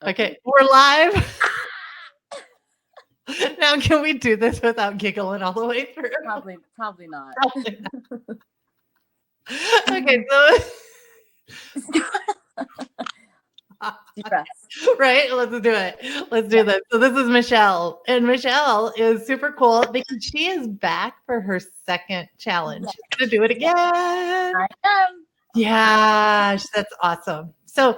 Okay, we're live. Now, can we do this without giggling all the way through? Probably not. Probably not. Okay, so Deep breaths. right, let's do it. Let's do this. So this is Michelle, and Michelle is super cool because she is back for her second challenge. Yes. She's gonna do it again. I am. Yeah, that's awesome. So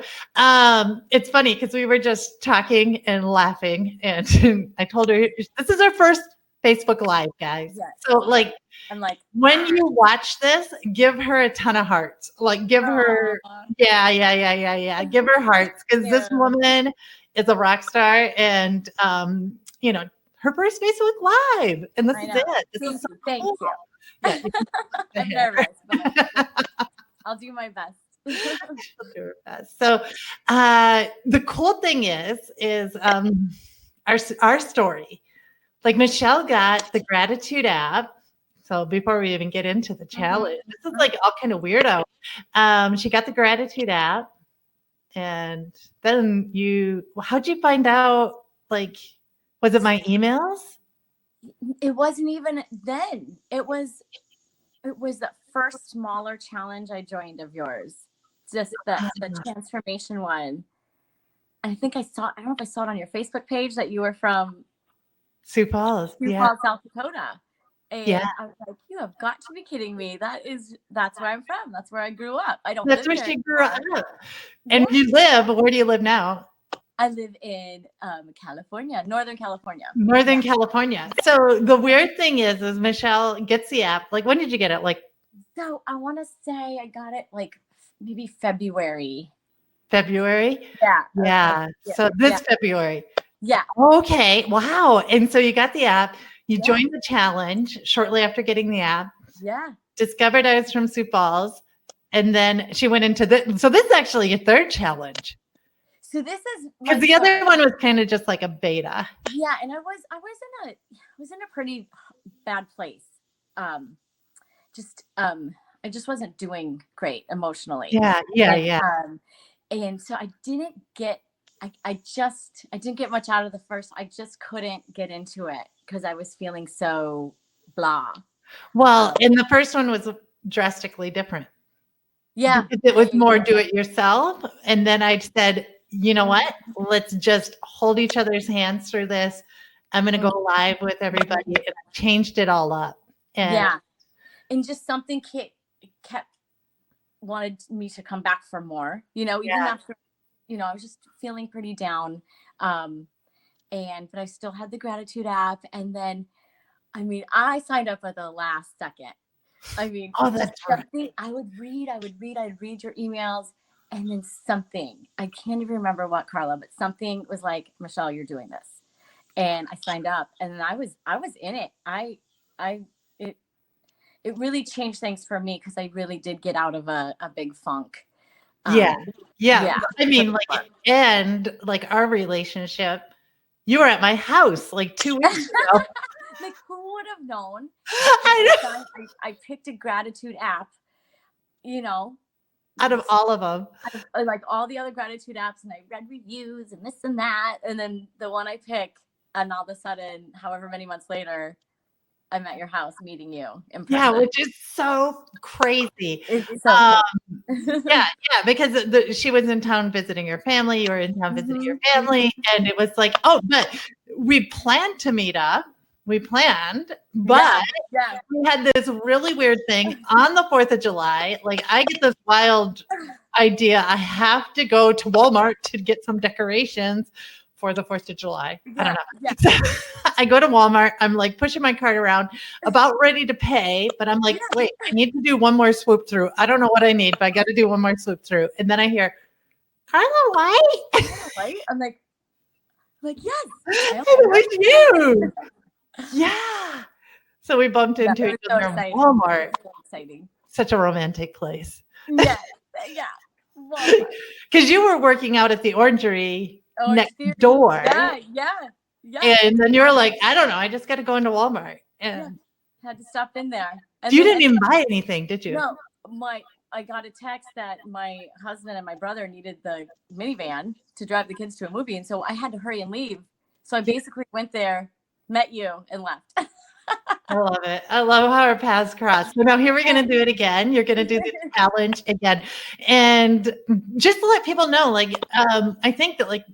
it's funny because we were just talking and laughing, and I told her this is our first Facebook Live, guys. Yes. So like I'm like, when you watch this, give her a ton of hearts. Like give her, yeah. Give her hearts because this woman is a rock star, and you know, her first Facebook Live, and this is it. This is so Thank cool. you. Yeah, I'm nervous, but I'll do my best. So the cool thing is our story. Like Michelle got the gratitude app. So before we even get into the challenge, this is like all kind of weirdo. She got the gratitude app, and then how'd you find out? Like, was it my emails? It wasn't even then. It was the first smaller challenge I joined of yours. Just the transformation one. I think I don't know if I saw it on your Facebook page that you were from Sioux Falls, South Dakota. And yeah. I was like, you have got to be kidding me. That's where I'm from. That's where I grew up. That's where she grew up. And where do you live now? I live in California, Northern California. Northern California. So the weird thing is Michelle gets the app. Like, when did you get it? Like, so I want to say I got it like maybe February. Yeah. So this February. Yeah. Okay. Wow. And so you got the app. You joined the challenge shortly after getting the app. Yeah. Discovered I was from Sioux Falls. And then she went into this. So this is actually your third challenge. So this is because the other one was kind of just like a beta. Yeah, and I was in a pretty bad place. I just wasn't doing great emotionally. Yeah. And so I didn't get much out of the first. I just couldn't get into it because I was feeling so blah. Well, and the first one was drastically different. Yeah. Because it was more do it yourself. And then I said, you know what? Let's just hold each other's hands through this. I'm going to go live with everybody. And I changed it all up. And just something kept wanted me to come back for more, even after, I was just feeling pretty down. But I still had the gratitude app. And then, I signed up at the last second. That's right. I'd read your emails. And then something, I can't even remember what, Carla, but something was like, Michelle, you're doing this. And I signed up, and then I was in it. It really changed things for me because I really did get out of a big funk. Yeah. Like our relationship, you were at my house like 2 weeks ago. Like, who would have known? I picked a gratitude app, out of all of them, like all the other gratitude apps, and I read reviews and this and that, and then the one I pick, and all of a sudden, however many months later, I'm at your house meeting you in person. Yeah, which is so crazy. It's so because she was in town visiting your family, you were in town visiting your family, and it was like, but we planned to meet up. We planned, but we had this really weird thing on the 4th of July. Like, I get this wild idea. I have to go to Walmart to get some decorations for the 4th of July. I don't know. So I go to Walmart. I'm like pushing my cart around, about ready to pay, but I'm like, wait, I need to do one more swoop through. I don't know what I need, but I got to do one more swoop through. And then I hear, Carla White? I'm like, yes. It was you. Yeah. So we bumped into each other in Walmart. So exciting. Such a romantic place. Yeah. Because you were working out at the Orangery next door. Yeah. And then you were like, I don't know, I just got to go into Walmart. And had to stop in there. And you didn't even buy anything, did you? No, I got a text that my husband and my brother needed the minivan to drive the kids to a movie. And so I had to hurry and leave. So I basically went there, met you, and left. I love it. I love how our paths cross. So now here we're going to do it again. You're going to do this challenge again. And just to let people know, like, I think that like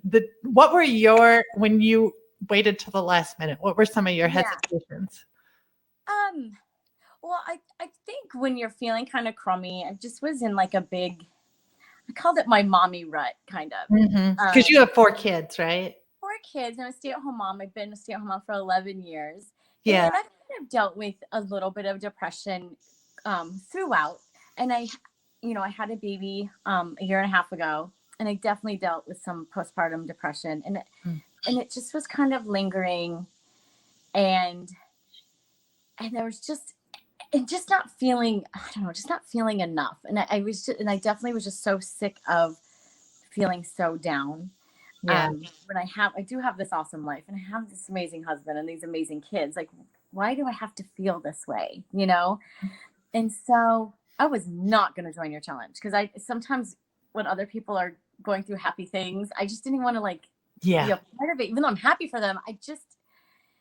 what were when you waited till the last minute, what were some of your hesitations? Well, I think when you're feeling kind of crummy, I just was in like I called it my mommy rut, kind of. Because you have 4 kids, right? 4 kids. I'm a stay-at-home mom. I've been a stay-at-home mom for 11 years. Yeah. And I've kind of dealt with a little bit of depression throughout. And I had a baby a year and a half ago, and I definitely dealt with some postpartum depression. And it just was kind of lingering, and there was just not feeling, I don't know, just not feeling enough. And I definitely was just so sick of feeling so down. Yeah. When I do have this awesome life, and I have this amazing husband and these amazing kids, like, why do I have to feel this way? And so I was not going to join your challenge, because I sometimes when other people are going through happy things, I just didn't want to be a part of it, even though I'm happy for them. When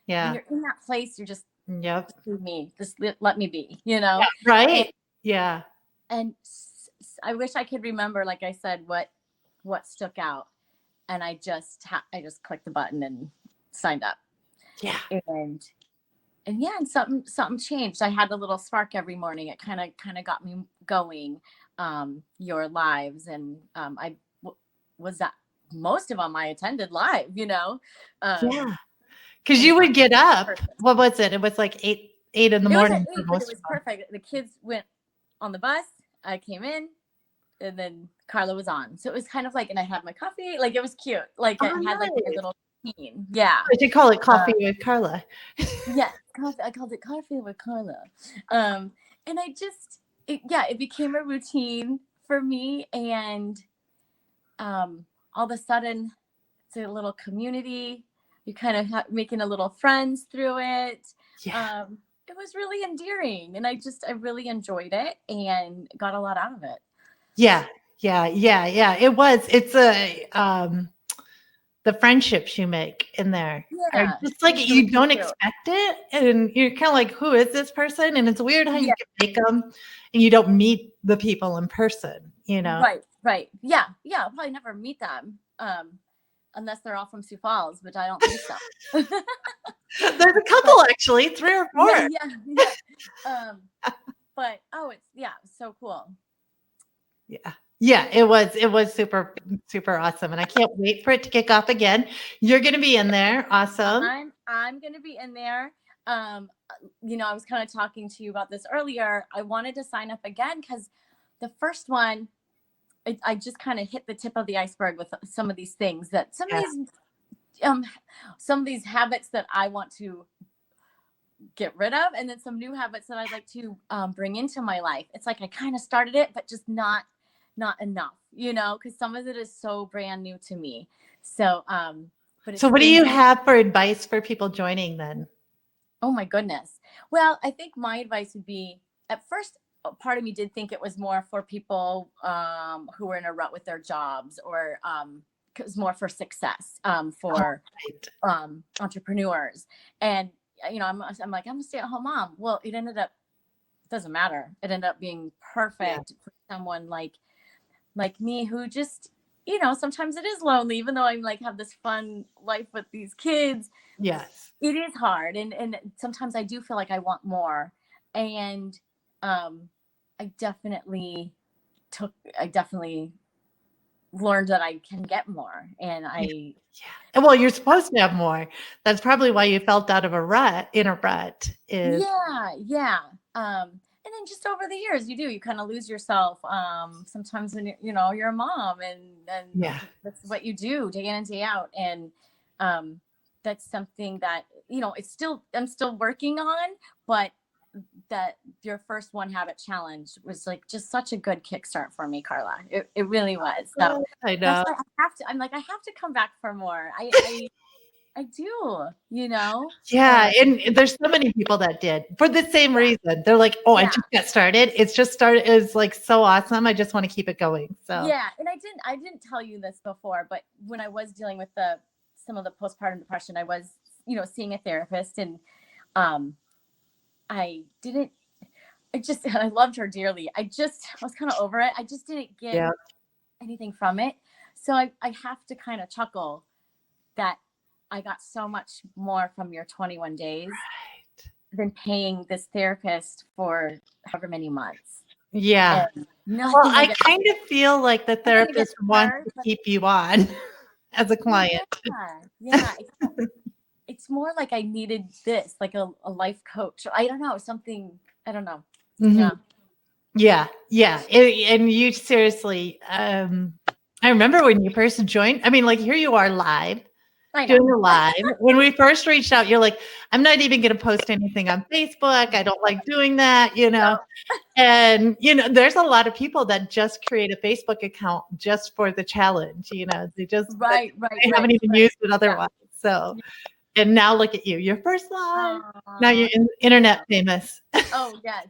you're in that place, you're just, just leave me, just let me be, right? And I wish I could remember, like I said, what stuck out, and I just clicked the button and signed up. And something changed. I had a little spark every morning. It kind of got me going. Your lives, and I was that most of them I attended live. Because you would get up. What was it? It was like 8 in the morning. It was perfect. The kids went on the bus. I came in, and then Carla was on. So it was kind of like, and I had my coffee. Like, it was cute. Like, I had like a little routine. Yeah. I did call it coffee with Carla. Yeah, I called it coffee with Carla. And I just, it became a routine for me. And all of a sudden, it's a little community. You kind of making a little friends through it. Yeah. It was really endearing, and I really enjoyed it and got a lot out of it. Yeah. It was. It's the friendships you make in there. Yeah. Just like you don't expect it, and you're kind of like, who is this person? And it's weird how you can make them and you don't meet the people in person, Right. Yeah. I'll probably never meet them. Unless they're all from Sioux Falls, but I don't think so. There's a couple, actually, 3 or 4. Yeah. But it's so cool. Yeah, it was super, super awesome. And I can't wait for it to kick off again. You're going to be in there. Awesome. I'm going to be in there. I was kind of talking to you about this earlier. I wanted to sign up again because the first one, I just kind of hit the tip of the iceberg with some of these things that some of these habits that I want to get rid of, and then some new habits that I'd like to bring into my life. It's like I kind of started it, but just not enough, because some of it is so brand new to me. So, so what do you have for advice for people joining then? Oh my goodness. Well, I think my advice would be, at first, part of me did think it was more for people who were in a rut with their jobs, or it was more for success, for entrepreneurs. And I'm like, I'm a stay-at-home mom. Well, it doesn't matter. It ended up being perfect for someone like me, who just, sometimes it is lonely, even though I'm like have this fun life with these kids. Yes, it is hard, and sometimes I do feel like I want more. And I definitely learned that I can get more, and and well, you're supposed to have more. That's probably why you felt out of a rut. Is and then just over the years, you kind of lose yourself. Sometimes when you're a mom, and that's what you do day in and day out, and that's something that I'm still working on, but that your first One Habit challenge was like just such a good kickstart for me, Carla. It really was. So I know. I have to come back for more. I do, you know? Yeah, and there's so many people that did for the same reason. They're like, "Oh, I just got started. It's just started. It's like so awesome. I just want to keep it going." So yeah, and I didn't tell you this before, but when I was dealing with some of the postpartum depression, I was, seeing a therapist, and um I didn't I loved her dearly. I was kind of over it. I just didn't get yeah, anything from it. So I have to kind of chuckle that I got so much more from your 21 days than paying this therapist for however many months. yeah. And Well, nothing I kind of feel like the therapist wants her, to keep you on as a client. yeah. It's more like I needed this, like a life coach. I don't know, something, I don't know. Mhm. Yeah. Yeah. And you seriously, I remember when you first joined, I mean, like here you are live, doing a live. When we first reached out, you're like, I'm not even going to post anything on Facebook. I don't like doing that, And, there's a lot of people that just create a Facebook account just for the challenge, they just, Right. they haven't even used it otherwise. So, and now look at you, your first live. Now you're internet famous. Oh, yes,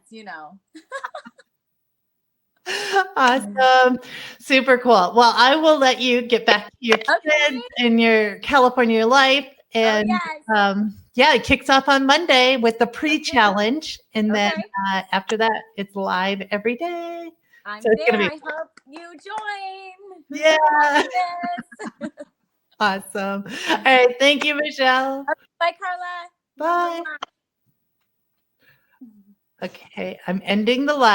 Awesome. Super cool. Well, I will let you get back to your kids and your California life. And it kicks off on Monday with the pre-challenge. And then after that, it's live every day. I'm there. I hope you join. Yeah. Awesome. All right. Thank you, Michelle. Bye, Carla. Bye. Okay. I'm ending the live.